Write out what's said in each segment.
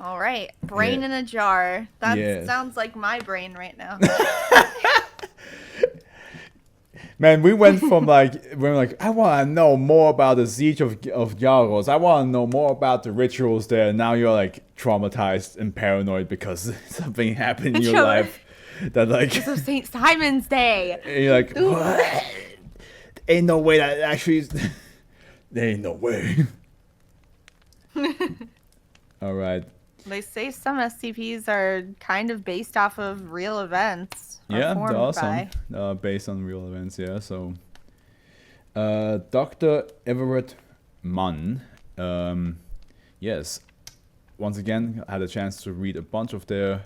All right, brain in a jar. That sounds like my brain right now. Man, we went from I want to know more about the siege of Yargos. I want to know more about the rituals there. And now you're like traumatized and paranoid because something happened in your life that like. It's St. Simon's Day. And you're like, what? Ain't no way that actually. There ain't no way. All right. They say some SCPs are kind of based off of real events. Yeah, there are some based on real events. Yeah, so Dr. Everett Munn, yes, once again had a chance to read a bunch of their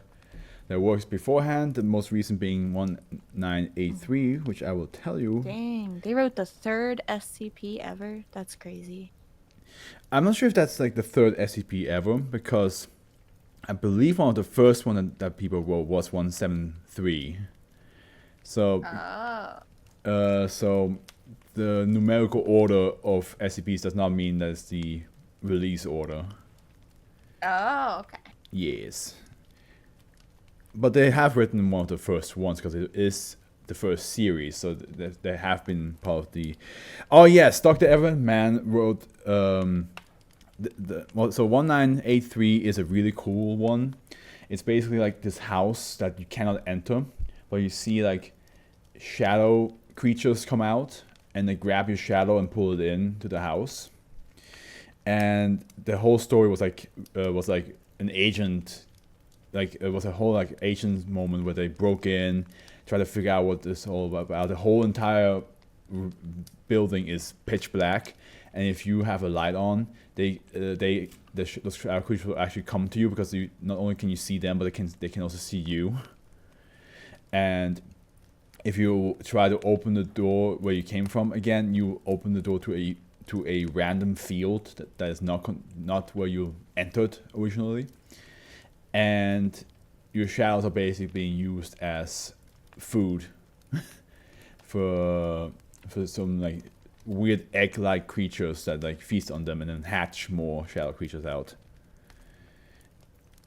works beforehand. The most recent being 1983, which I will tell you. Dang, they wrote the third SCP ever. That's crazy. I'm not sure if that's like the third SCP ever, because I believe one of the first one that people wrote was 173. So, so the numerical order of SCPs does not mean that's the release order. Oh, okay. Yes. But they have written one of the first ones because it is the first series, so they have been part of the. Oh yes, Dr. Everett Mann wrote. So 1983 is a really cool one. It's basically like this house that you cannot enter, but you see like shadow creatures come out and they grab your shadow and pull it into the house. And the whole story was like an agent, like it was a whole like agent moment where they broke in, tried to figure out what this all about. The whole entire building is pitch black, and if you have a light on, those creatures will actually come to you, because you not only can you see them, but they can also see you. And if you try to open the door where you came from again, you open the door to a random field that is not where you entered originally, and your shadows are basically being used as food for some like weird egg-like creatures that like feast on them and then hatch more shadow creatures out.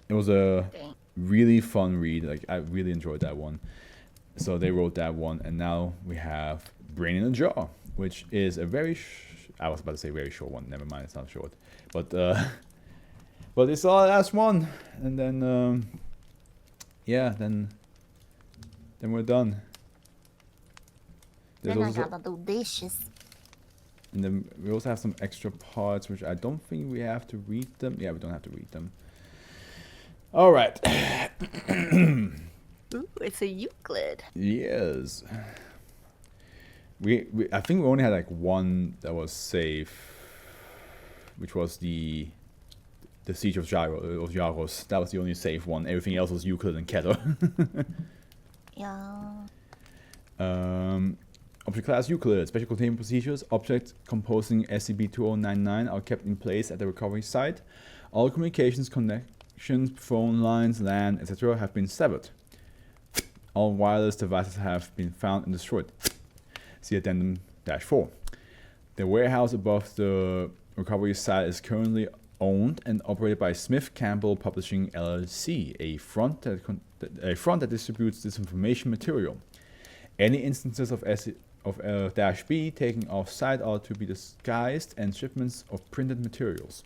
It was a really fun read. Like I really enjoyed that one. So they wrote that one, and now we have Brain in a Jar, which is a very I was about to say very short one. Never mind, it's not short. But it's our last one, and then yeah, then we're done. Then I gotta do dishes. And then we also have some extra parts, which I don't think we have to read them. Yeah, we don't have to read them. All right. Ooh, it's a Euclid. Yes. I think we only had like one that was safe, which was the Siege of Yargos. That was the only safe one. Everything else was Euclid and Keter. Yeah. Object class Euclid. Special containment procedures. Objects composing SCP-2099 are kept in place at the recovery site. All communications, connections, phone lines, LAN, etc. have been severed. All wireless devices have been found and destroyed. See Addendum-4. The warehouse above the recovery site is currently owned and operated by Smith Campbell Publishing LLC, a front that distributes disinformation material. Any instances of -B taken off-site are to be disguised, and shipments of printed materials.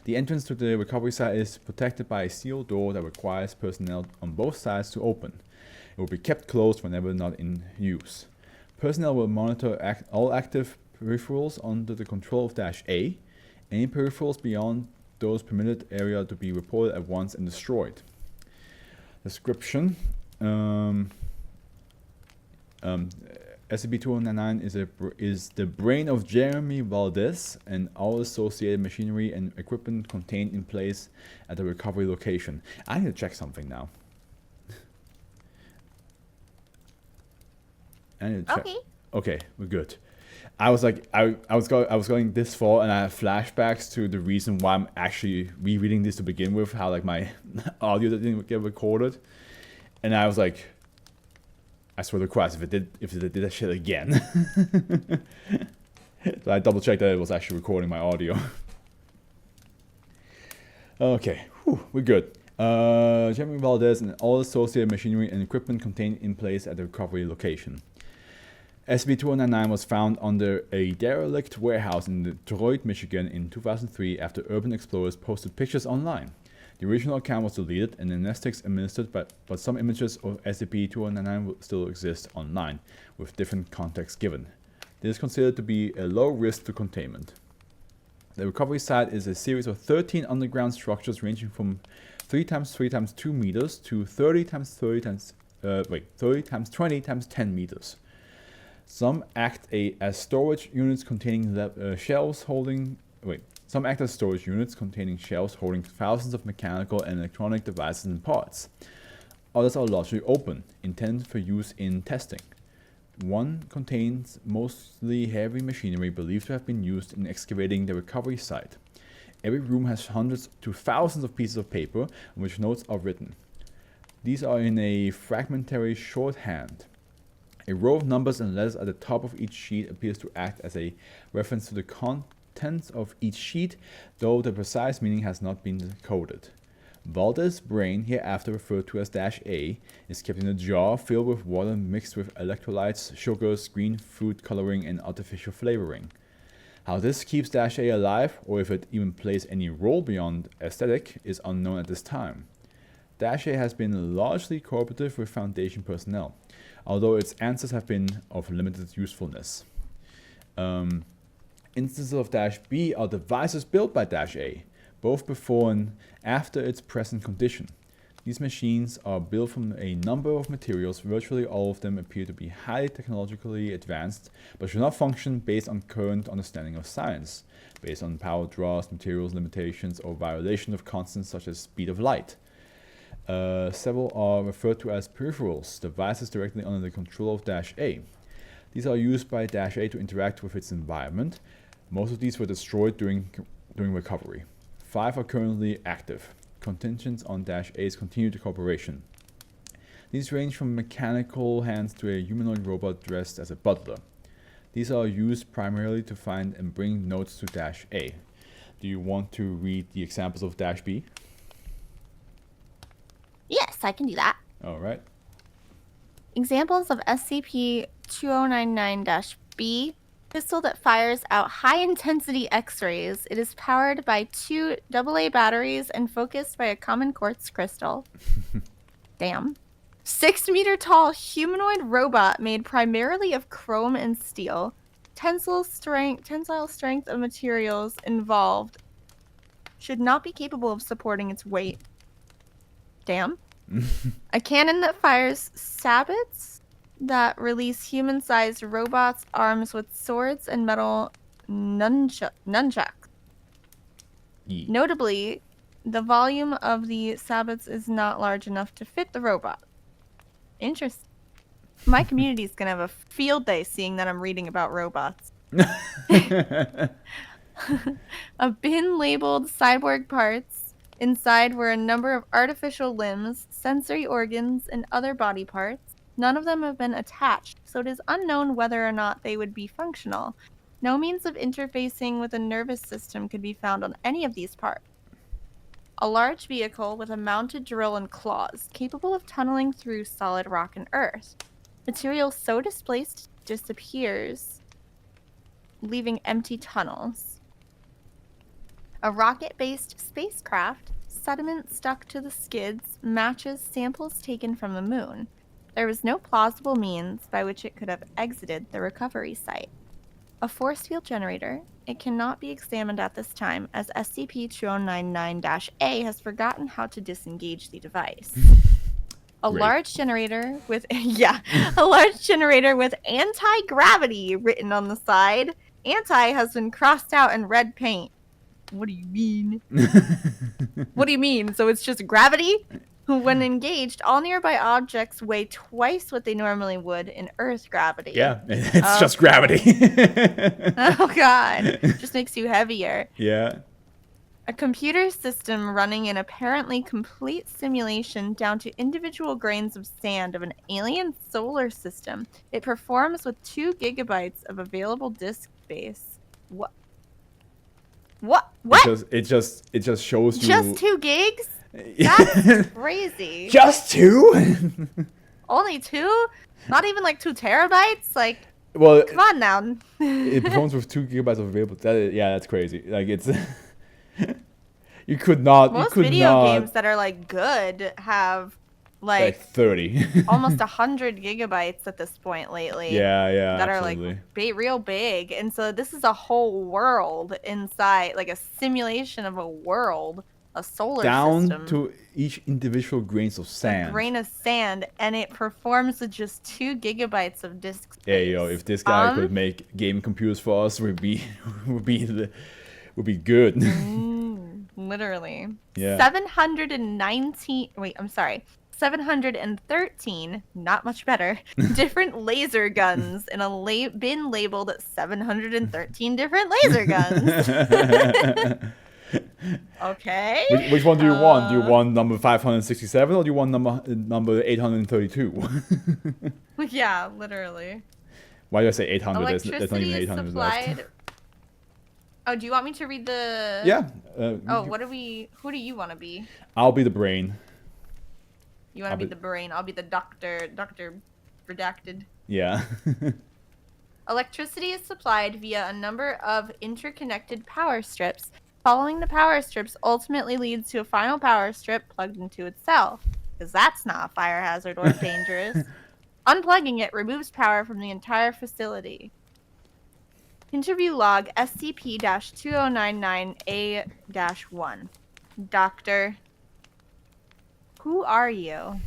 The entrance to the recovery site is protected by a sealed door that requires personnel on both sides to open. It will be kept closed whenever not in use. Personnel will monitor all active peripherals under the control of -A. Any peripherals beyond those permitted area to be reported at once and destroyed. Description. SCP-2099 is the brain of Jeremy Valdez and all associated machinery and equipment contained in place at the recovery location. I need to check something now. I need to check. Okay, we're good. I was like, I was going this far, and I have flashbacks to the reason why I'm actually rereading this to begin with. How like my audio didn't get recorded, and I was like, I swear to Christ, if it did that shit again. So I double checked that it was actually recording my audio. Okay. We're good. Jeremy Valdez and all associated machinery and equipment contained in place at the recovery location. SCP-2099 was found under a derelict warehouse in Detroit, Michigan in 2003 after urban explorers posted pictures online. The original account was deleted and amnestics administered, but some images of SCP-2099 still exist online, with different contexts given. This is considered to be a low risk to containment. The recovery site is a series of 13 underground structures ranging from 3 times 3 times 2 meters to 30 times 30 times 20 times 10 meters. Some act as storage units containing shelves holding thousands of mechanical and electronic devices and parts. Others are largely open, intended for use in testing. One contains mostly heavy machinery believed to have been used in excavating the recovery site. Every room has hundreds to thousands of pieces of paper on which notes are written. These are in a fragmentary shorthand. A row of numbers and letters at the top of each sheet appears to act as a reference to the contents of each sheet, though the precise meaning has not been decoded. Valdez's brain, hereafter referred to as -A, is kept in a jar filled with water mixed with electrolytes, sugars, green food coloring, and artificial flavoring. How this keeps -A alive, or if it even plays any role beyond aesthetic, is unknown at this time. -A has been largely cooperative with Foundation personnel, although its answers have been of limited usefulness. Instances of -B are devices built by -A, both before and after its present condition. These machines are built from a number of materials. Virtually all of them appear to be highly technologically advanced, but should not function based on current understanding of science, based on power draws, materials limitations, or violation of constants such as speed of light. Several are referred to as peripherals, devices directly under the control of -A. These are used by -A to interact with its environment. Most of these were destroyed during recovery. 5 are currently active. Contingents on -A's continued cooperation. These range from mechanical hands to a humanoid robot dressed as a butler. These are used primarily to find and bring notes to -A. Do you want to read the examples of -B? Yes, I can do that. All right. Examples of SCP-2099-B. Pistol that fires out high-intensity X-rays. It is powered by 2 AA batteries and focused by a common quartz crystal. Damn. 6-meter-tall humanoid robot made primarily of chrome and steel. Tensile strength of materials involved should not be capable of supporting its weight. Damn. A cannon that fires sabots that release human-sized robots arms with swords and metal nunchucks. Yeah. Notably, the volume of the sabots is not large enough to fit the robot. Interesting. My community is going to have a field day seeing that I'm reading about robots. A bin labeled cyborg parts. Inside were a number of artificial limbs, sensory organs, and other body parts. None of them have been attached, so it is unknown whether or not they would be functional. No means of interfacing with a nervous system could be found on any of these parts. A large vehicle with a mounted drill and claws, capable of tunneling through solid rock and earth. Material so displaced disappears, leaving empty tunnels. A rocket-based spacecraft, sediment stuck to the skids, matches samples taken from the moon. There was no plausible means by which it could have exited the recovery site. A force field generator. It cannot be examined at this time as SCP-2099-A has forgotten how to disengage the device. A large generator with anti-gravity written on the side. Anti has been crossed out in red paint. What do you mean? What do you mean? So it's just gravity? When engaged, all nearby objects weigh twice what they normally would in Earth gravity. Yeah, it's just gravity. Oh god, it just makes you heavier. Yeah. A computer system running an apparently complete simulation down to individual grains of sand of an alien solar system. It performs with 2 gigabytes of available disk space. What? What? What? It just shows you Just 2 gigs? That's crazy. Just 2? Only 2? Not even like 2 terabytes? Like, Well, come on now. it performs with 2 gigabytes of available. That's crazy. Like it's you could not. Most you could video not, games that are like good have like 30. almost 100 gigabytes at this point lately. Yeah, that absolutely. are like real big, and so this is a whole world inside, like a simulation of a world, a solar Down system. to each individual grains of sand. A grain of sand, and it performs with just 2 gigabytes of disk space. Yeah, yo, if this guy could make game computers for us, would be good. Literally. Yeah. 719. Wait, I'm sorry. 713, not much better, different laser guns in a bin labeled 713 different laser guns. Okay. Which one do you want? Do you want number 567 or do you want number 832? Yeah, literally. Why do I say 800? There's not even Electricity 800 supplied. left. Oh, do you want me to read the? Yeah. Who do you want to be? I'll be the brain. You want to be the brain. I'll be the doctor. Doctor redacted. Yeah. Electricity is supplied via a number of interconnected power strips. Following the power strips ultimately leads to a final power strip plugged into itself, because that's not a fire hazard or dangerous. Unplugging it removes power from the entire facility. Interview log SCP-2099A-1. Doctor, who are you?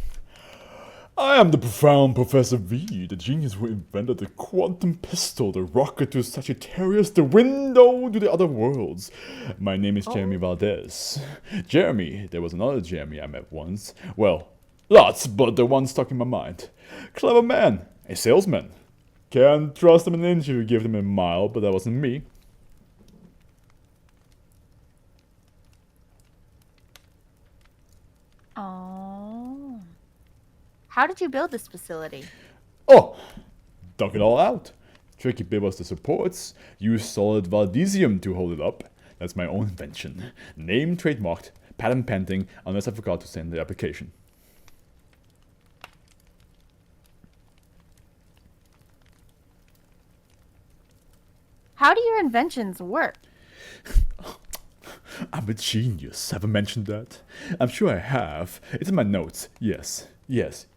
I am the profound Professor V, the genius who invented the quantum pistol, the rocket to Sagittarius, the window to the other worlds. My name is Jeremy Valdez. Jeremy, there was another Jeremy I met once. Well, lots, but the one stuck in my mind. Clever man, a salesman. Can't trust him in an inch if you give them a mile, but that wasn't me. Oh. How did you build this facility? Oh, dug it all out. Tricky bit was the supports. Used solid Valdesium to hold it up. That's my own invention. Name trademarked, patent pending, unless I forgot to send the application. How do your inventions work? I'm a genius. Have I mentioned that? I'm sure I have. It's in my notes. Yes,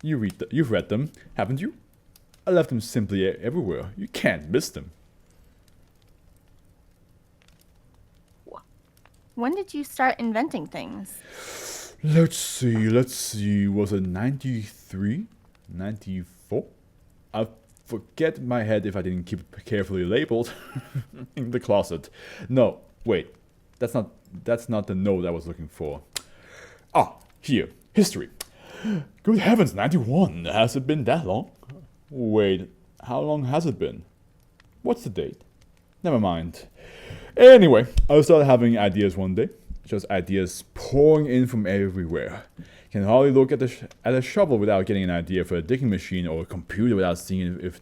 you've read them, haven't you? I left them simply everywhere. You can't miss them. When did you start inventing things? Let's see. Was it 93? 94? I forget in my head if I didn't keep it carefully labeled in the closet. No, wait. That's not the note I was looking for. Ah, here. History. Good heavens, 91. Has it been that long? Wait, how long has it been? What's the date? Never mind. Anyway, I started having ideas one day. Just ideas pouring in from everywhere. Can hardly look at a shovel without getting an idea for a digging machine, or a computer without seeing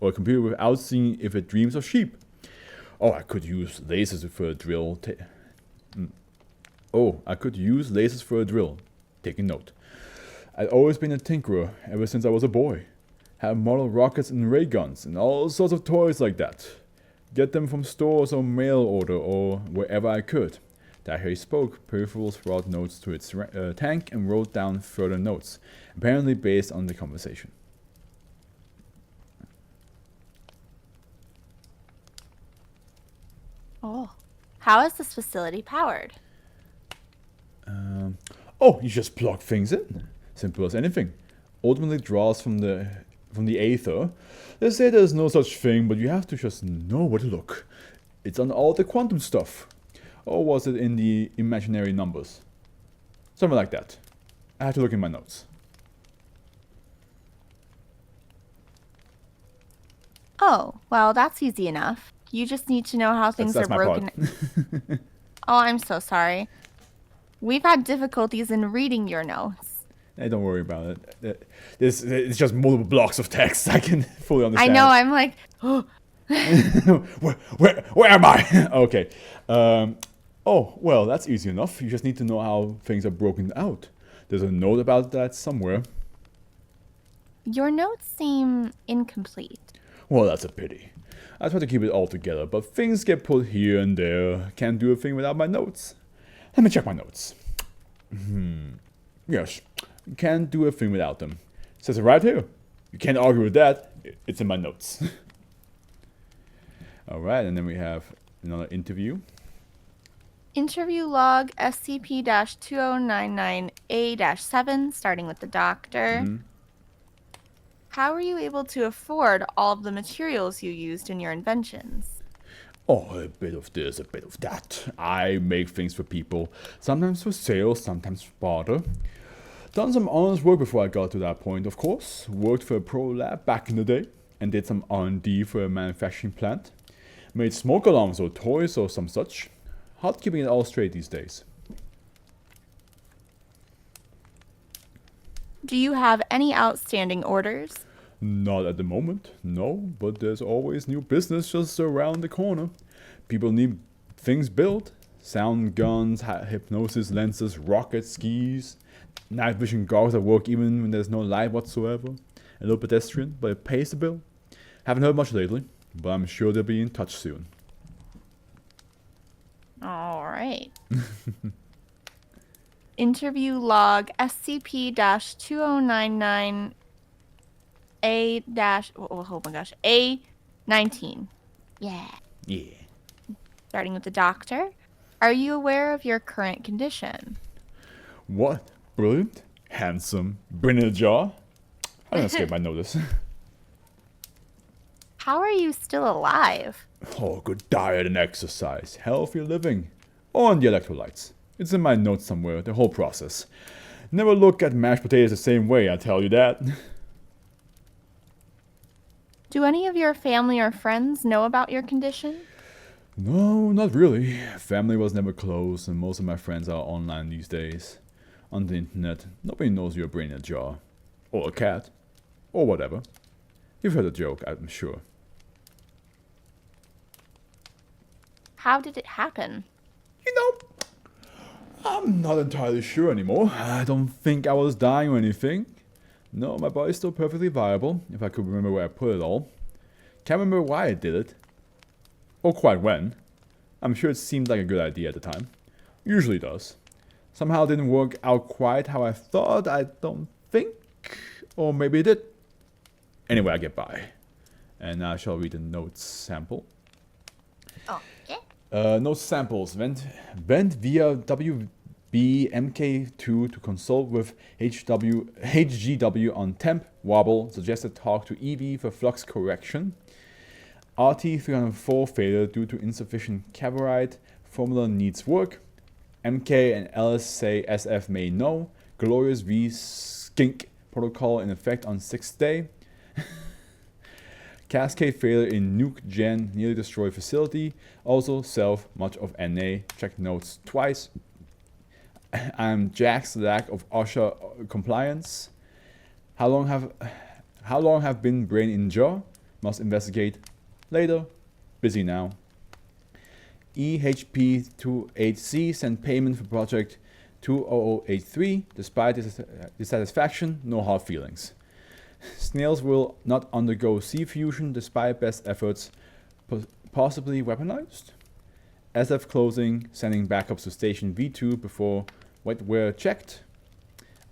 or a computer without seeing if it dreams of sheep. Oh, I could use lasers for a drill. Take a note. I'd always been a tinkerer ever since I was a boy. Had model rockets and ray guns and all sorts of toys like that. Get them from stores or mail order or wherever I could. That he spoke, Pro-Fros brought notes to its tank and wrote down further notes, apparently based on the conversation. Oh. How is this facility powered? You just plug things in. Simple as anything. Ultimately draws from the aether. They say there's no such thing, but you have to just know where to look. It's on all the quantum stuff. Or was it in the imaginary numbers? Something like that. I had to look in my notes. Oh, well, that's easy enough. You just need to know how things That's are broken. Oh, I'm so sorry. We've had difficulties in reading your notes. Hey, don't worry about it. It's just multiple blocks of text. I can fully understand. I know, I'm like, oh, where am I? Okay. Oh, well, that's easy enough. You just need to know how things are broken out. There's a note about that somewhere. Your notes seem incomplete. Well, that's a pity. I try to keep it all together, but things get put here and there. Can't do a thing without my notes. Let me check my notes. Yes, can't do a thing without them. Says it right here. You can't argue with that. It's in my notes. Alright, and then we have another interview. Interview log SCP-2099A-7, starting with the doctor. How were you able to afford all of the materials you used in your inventions? Oh, a bit of this, a bit of that. I make things for people. Sometimes for sale, sometimes for barter. Done some honest work before I got to that point, of course. Worked for a pro lab back in the day. And did some R&D for a manufacturing plant. Made smoke alarms or toys or some such. Hard keeping it all straight these days. Do you have any outstanding orders? Not at the moment, no, but there's always new business just around the corner. People need things built. Sound guns, hypnosis lenses, rocket skis, night vision goggles that work even when there's no light whatsoever. A little pedestrian, but it pays the bill. Haven't heard much lately, but I'm sure they'll be in touch soon. All right. Interview log SCP-2099 A dash, oh my gosh, A19. Yeah. Yeah. Starting with the doctor. Are you aware of your current condition? What? Brilliant? Handsome? Bring in a jar? I don't escape my notice. How are you still alive? Oh, good diet and exercise, healthy living. On the electrolytes. It's in my notes somewhere, the whole process. Never look at mashed potatoes the same way, I tell you that. Do any of your family or friends know about your condition? No, not really. Family was never close, and most of my friends are online these days. On the internet, nobody knows you're a brain in a jar. Or a cat. Or whatever. You've heard the joke, I'm sure. How did it happen? You know, I'm not entirely sure anymore. I don't think I was dying or anything. No, my body's still perfectly viable, if I could remember where I put it all. Can't remember why I did it. Or quite when. I'm sure it seemed like a good idea at the time. Usually does. Somehow it didn't work out quite how I thought, I don't think. Or maybe it did. Anyway, I get by. And now I shall read the notes sample. Okay. Notes samples. Went via WBMK2 to consult with HGW on temp, wobble, suggested talk to EV for flux correction. RT304 failure due to insufficient cavorite. Formula needs work. MK and LS say SF may know. Glorious V skink protocol in effect on 6th day. Cascade failure in nuke gen nearly destroyed facility. Also self much of NA. Check notes twice. I'm Jack's lack of OSHA compliance. How long have been brain in jaw? Must investigate later. Busy now. EHP28C sent payment for project 20083. Despite dissatisfaction, no hard feelings. Snails will not undergo sea fusion despite best efforts, possibly weaponized. SF closing, sending backups to station V2 before wetware checked.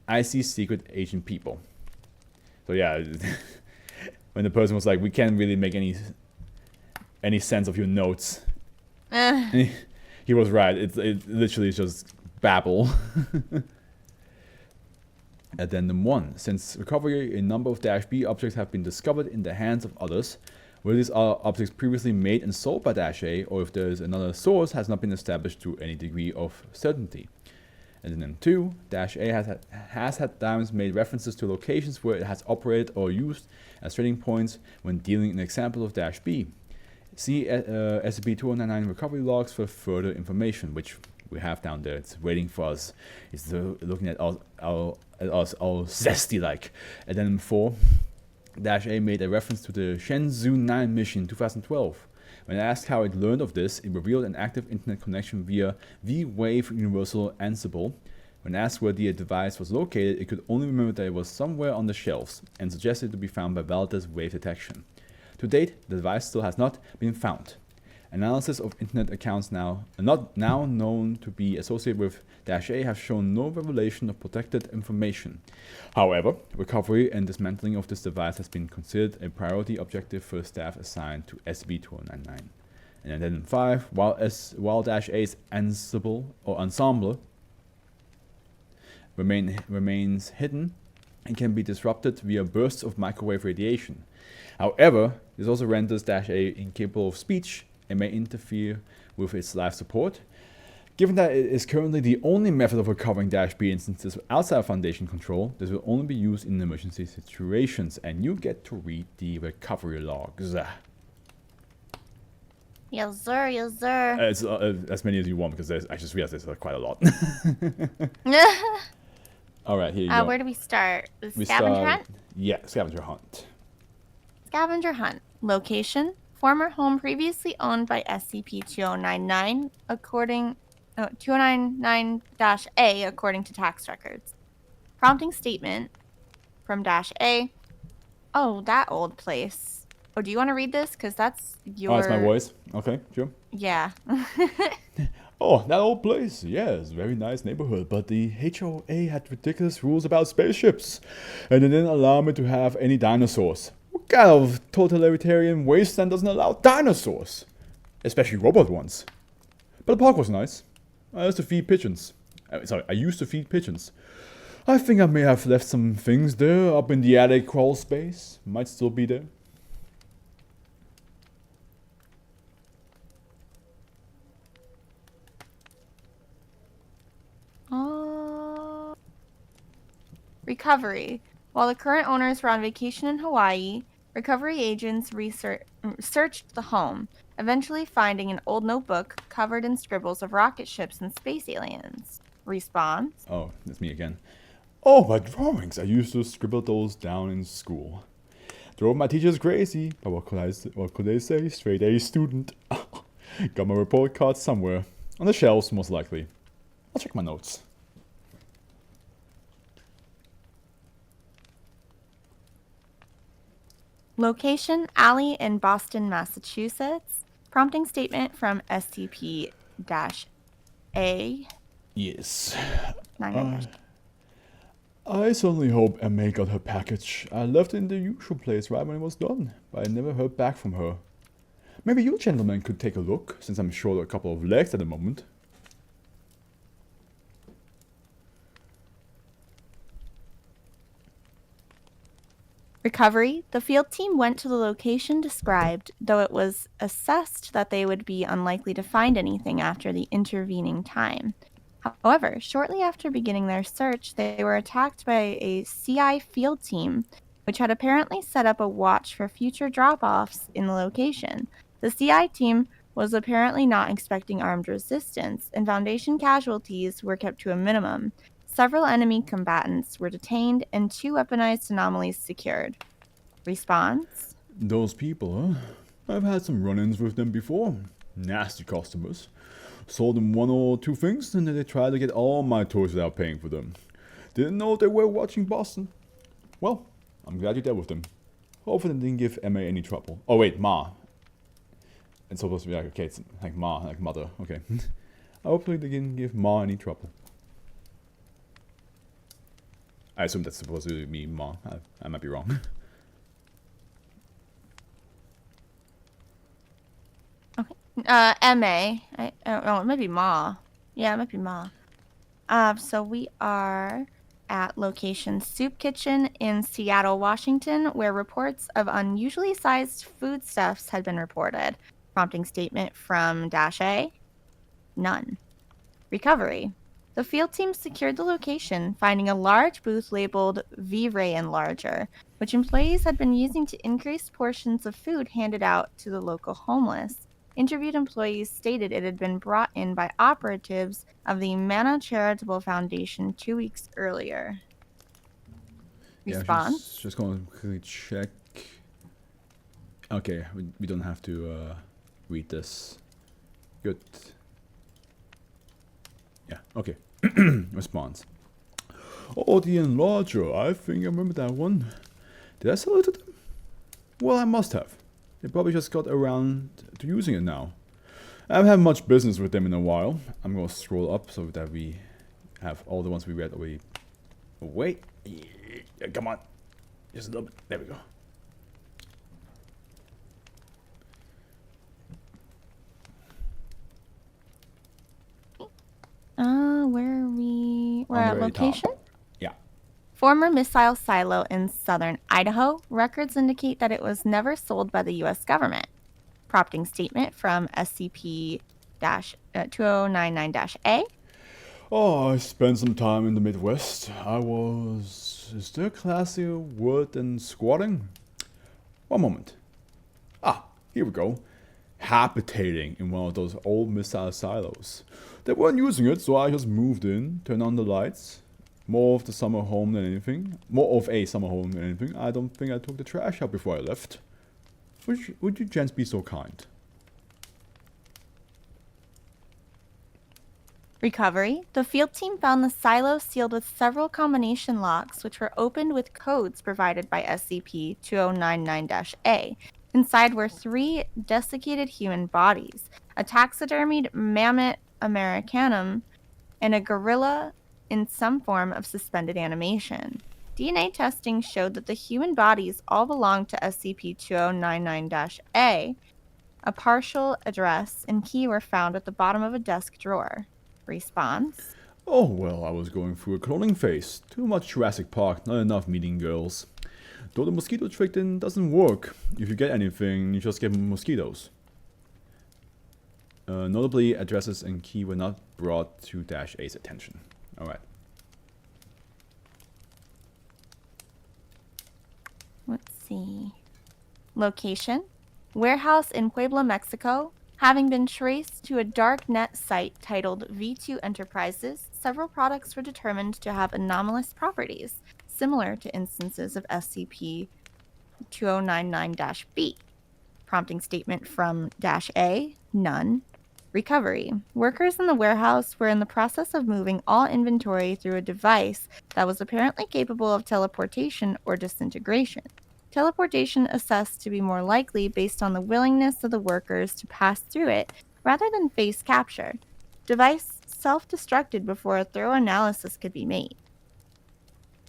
I see secret agent people. So yeah, when the person was like, we can't really make any sense of your notes. He was right. It literally is just babble. Addendum 1. Since recovery, a number of -B objects have been discovered in the hands of others. Whether these are objects previously made and sold by -A, or if there is another source, has not been established to any degree of certainty. Addendum 2. -A has at times made references to locations where it has operated or used as trading points when dealing an example of -B. See SCP-2099 recovery logs for further information, which we have down there. It's waiting for us. It's looking at us all zesty like. Addendum 4. Dash A made a reference to the Shenzhou 9 mission 2012. When asked how it learned of this, it revealed an active internet connection via V-Wave Universal Ansible. When asked where the device was located, it could only remember that it was somewhere on the shelves and suggested it to be found by validator's wave detection. To date, the device still has not been found. Analysis of internet accounts now known to be associated with Dash A have shown no revelation of protected information. However, recovery and dismantling of this device has been considered a priority objective for staff assigned to SCP-2099. And then 5, while Dash A's ensemble remains hidden and can be disrupted via bursts of microwave radiation. However, this also renders Dash A incapable of speech and may interfere with its life support. Given that it is currently the only method of recovering Dash B instances outside of Foundation control, this will only be used in emergency situations, and you get to read the recovery logs. Yes, sir. Yes, sir. It's as many as you want, because I just realized there's quite a lot. Alright, here you go. Where do we start? The scavenger hunt? Yeah, scavenger hunt. Scavenger hunt. Location. Former home previously owned by SCP-2099, 2099-A according to tax records. Prompting statement from Dash A. Oh, that old place. Oh, do you want to read this? Because that's your... Oh, it's my voice? Okay, sure. Yeah. Oh, that old place. Yeah, it's a very nice neighborhood, but the HOA had ridiculous rules about spaceships, and they didn't allow me to have any dinosaurs. What kind of totalitarian wasteland doesn't allow dinosaurs? Especially robot ones. But the park was nice. I used to feed pigeons. I think I may have left some things there up in the attic crawl space. Might still be there. Recovery. While the current owners were on vacation in Hawaii, recovery agents searched the home, eventually finding an old notebook covered in scribbles of rocket ships and space aliens. Response? Oh, that's me again. Oh, my drawings! I used to scribble those down in school. Drove my teachers crazy, but what could they say? Straight A student. Got my report card somewhere. On the shelves, most likely. I'll check my notes. Location, alley in Boston, Massachusetts. Prompting statement from SCP-A. Yes. 9. I certainly hope Emma got her package. I left it in the usual place right when it was done, but I never heard back from her. Maybe you gentlemen could take a look, since I'm short a couple of legs at the moment. Recovery. The field team went to the location described, though it was assessed that they would be unlikely to find anything after the intervening time. However, shortly after beginning their search, they were attacked by a CI field team, which had apparently set up a watch for future drop-offs in the location. The CI team was apparently not expecting armed resistance, and Foundation casualties were kept to a minimum. Several enemy combatants were detained and 2 weaponized anomalies secured. Response? Those people, huh? I've had some run-ins with them before. Nasty customers. Sold them 1 or 2 things, and then they tried to get all my toys without paying for them. Didn't know they were watching Boston. Well, I'm glad you dealt with them. Hopefully they didn't give Emma any trouble. Oh wait, Ma. It's supposed to be like, okay, it's like Ma, like mother, okay. Hopefully they didn't give Ma any trouble. I assume that's supposed to be Ma. I might be wrong. Okay. M.A. Oh, it might be Ma. Yeah, it might be Ma. So we are at location Soup Kitchen in Seattle, Washington, where reports of unusually sized foodstuffs had been reported. Prompting statement from Dash A. None. Recovery. The field team secured the location, finding a large booth labeled V-Ray Enlarger, which employees had been using to increase portions of food handed out to the local homeless. Interviewed employees stated it had been brought in by operatives of the Mana Charitable Foundation 2 weeks earlier. Response? Yeah, just going to quickly check Okay, we don't have to read this. Good. Yeah, okay. Response. Oh, the enlarger. I think I remember that one. Did I sell it to them? Well, I must have. They probably just got around to using it now. I haven't had much business with them in a while. I'm gonna scroll up so that we have all the ones we read already. Oh, wait. Yeah, come on. Just a little bit. There we go. Where are we? We're On the at very location? top. Yeah. Former missile silo in southern Idaho. Records indicate that it was never sold by the U.S. government. Prompting statement from SCP 2099-A. Oh, I spent some time in the Midwest. Is there a classier word than squatting? One moment. Ah, here we go. Habitating in one of those old missile silos. They weren't using it, so I just moved in, turned on the lights. More of a summer home than anything. I don't think I took the trash out before I left. Would you gents be so kind? Recovery. The field team found the silo sealed with several combination locks, which were opened with codes provided by SCP 2099-A. Inside were 3 desiccated human bodies, a taxidermied mammoth americanum, and a gorilla in some form of suspended animation. DNA testing showed that the human bodies all belonged to SCP 2099-A. A partial address and key were found at the bottom of a desk drawer. Response. Oh, well, I was going through a cloning phase. Too much Jurassic Park, not enough meeting girls. Though the mosquito trick then doesn't work. If you get anything, you just get mosquitoes. Notably, addresses and key were not brought to -A's attention. Alright. Let's see. Location. Warehouse in Puebla, Mexico. Having been traced to a darknet site titled V2 Enterprises, several products were determined to have anomalous properties, similar to instances of SCP 2099-B. Prompting statement from -A, none. Recovery. Workers in the warehouse were in the process of moving all inventory through a device that was apparently capable of teleportation or disintegration. Teleportation assessed to be more likely based on the willingness of the workers to pass through it rather than face capture. Device self-destructed before a thorough analysis could be made.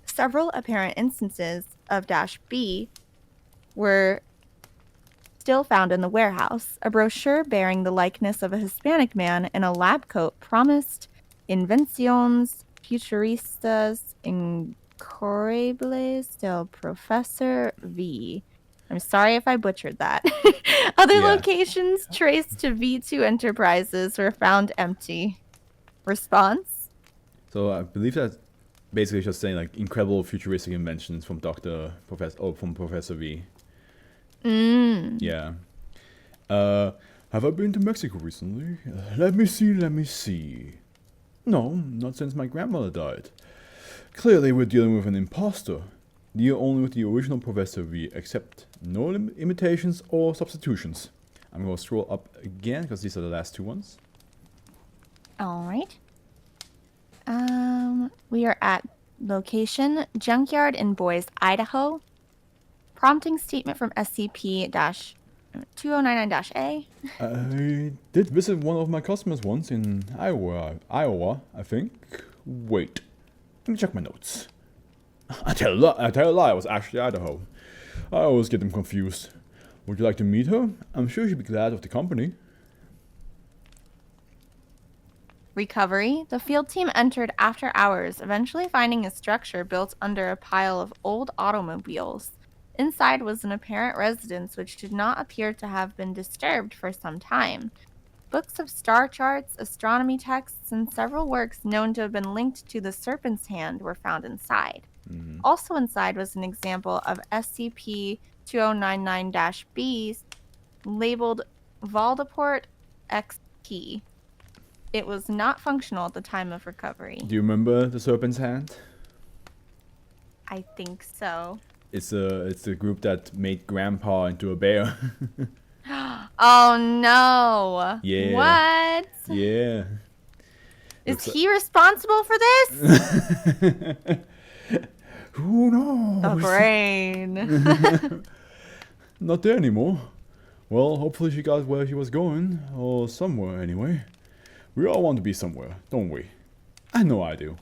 Several apparent instances of -B were still found in the warehouse. A brochure bearing the likeness of a Hispanic man in a lab coat promised invenciones futuristas increíbles del Professor V. I'm sorry if I butchered that. Other Yeah. locations traced to V2 Enterprises were found empty. Response? So I believe that's basically just saying like incredible futuristic inventions from Professor V. Yeah. Have I been to Mexico recently? Let me see. No, not since my grandmother died. Clearly we're dealing with an imposter. Deal only with the original Professor V, except no imitations or substitutions. I'm gonna scroll up again, because these are the last 2 ones. Alright. We are at location Junkyard in Boise, Idaho. Prompting statement from SCP-2099-A. I did visit one of my customers once in Iowa, I think. Wait, let me check my notes. I tell a lie, it was actually Idaho. I always get them confused. Would you like to meet her? I'm sure she'd be glad of the company. Recovery. The field team entered after hours, eventually finding a structure built under a pile of old automobiles. Inside was an apparent residence which did not appear to have been disturbed for some time. Books of star charts, astronomy texts, and several works known to have been linked to the Serpent's Hand were found inside. Also inside was an example of SCP-2099-B labeled Valdeport XP. It was not functional at the time of recovery. Do you remember the Serpent's Hand? I think so. it's the group that made Grandpa into a bear. Oh no. Yeah. What? Yeah. Is Looks he responsible for this? Who The knows? brain. Not there anymore. Well, hopefully she got where she was going, or somewhere anyway. We all want to be somewhere, don't we? I know I do.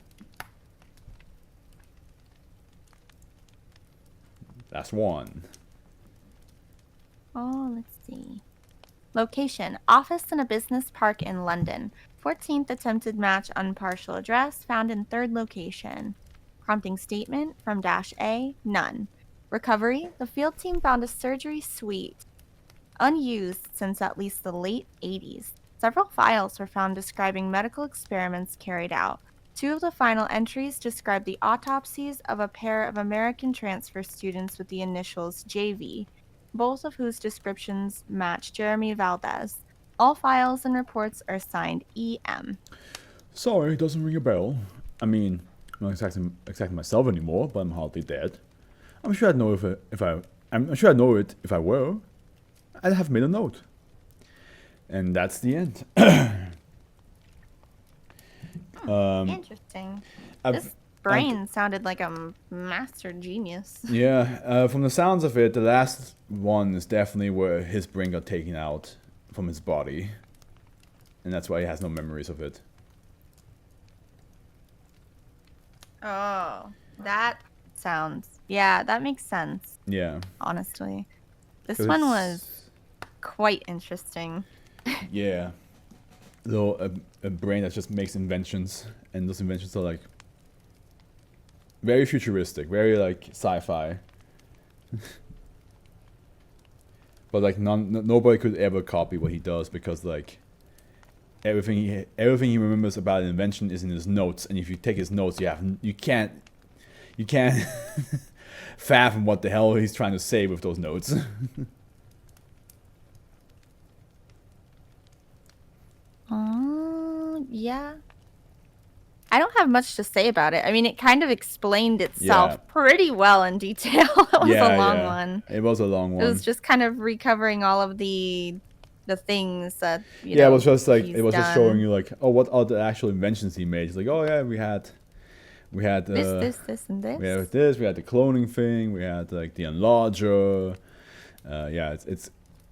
That's one. Oh, let's see. Location: office in a business park in London. 14th attempted match unpartial address found in third location. Prompting statement from -A, none. Recovery: the field team found a surgery suite unused since at least the late 80s. Several files were found describing medical experiments carried out. Two of the final entries describe the autopsies of a pair of American transfer students with the initials JV, both of whose descriptions match Jeremy Valdez. All files and reports are signed EM. Sorry, it doesn't ring a bell. I mean, I'm not exactly myself anymore, but I'm hardly dead. I'm sure I'd know I'm sure I'd know it if I were. I'd have made a note. And that's the end. Interesting. This brain sounded like a master genius. Yeah, from the sounds of it, the last one is definitely where his brain got taken out from his body. And that's why he has no memories of it. Oh, that sounds... Yeah, that makes sense. Yeah. Honestly. This one was quite interesting. Yeah. Though a brain that just makes inventions, and those inventions are like very futuristic, very like sci-fi. But like nobody could ever copy what he does because like everything he remembers about an invention is in his notes, and if you take his notes, you can't fathom what the hell he's trying to say with those notes. Yeah. I don't have much to say about it. I mean, it kind of explained itself pretty well in detail. It was a long one. It was a long one. It was just kind of recovering all of the things that it was just like just showing you like, oh, what are the actual inventions he made. It's like, oh yeah, we had this, and this. We had this. We had the cloning thing. We had like the enlarger.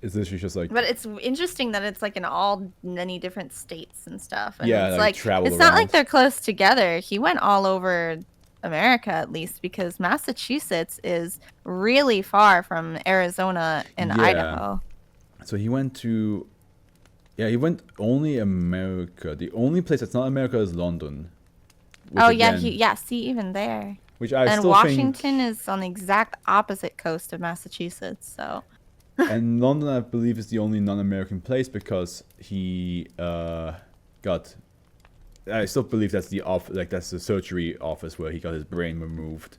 It's literally just like. But it's interesting that it's like in all many different states and stuff. And yeah, it's like traveled it's around. not like they're close together. He went all over America at least, because Massachusetts is really far from Arizona and Idaho. So he went to. Yeah, he went only America. The only place that's not America is London. Oh yeah, see, even there. Which I still Washington is on the exact opposite coast of Massachusetts, so. And London, I believe, is the only non-American place because he got. I still believe that's that's the surgery office where he got his brain removed.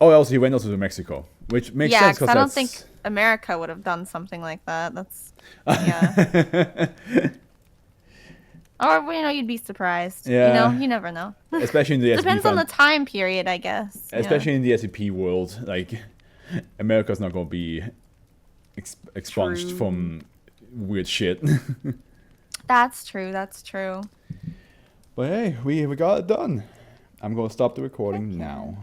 Oh, also he went also to Mexico, which makes sense because I don't think America would have done something like that. That's Or you'd be surprised. Yeah. You never know. Especially in the depends on the time period, I guess. Especially in the SCP world, like America's not gonna be expunged from weird shit. That's true. That's true. But hey, we got it done. I'm gonna stop the recording now.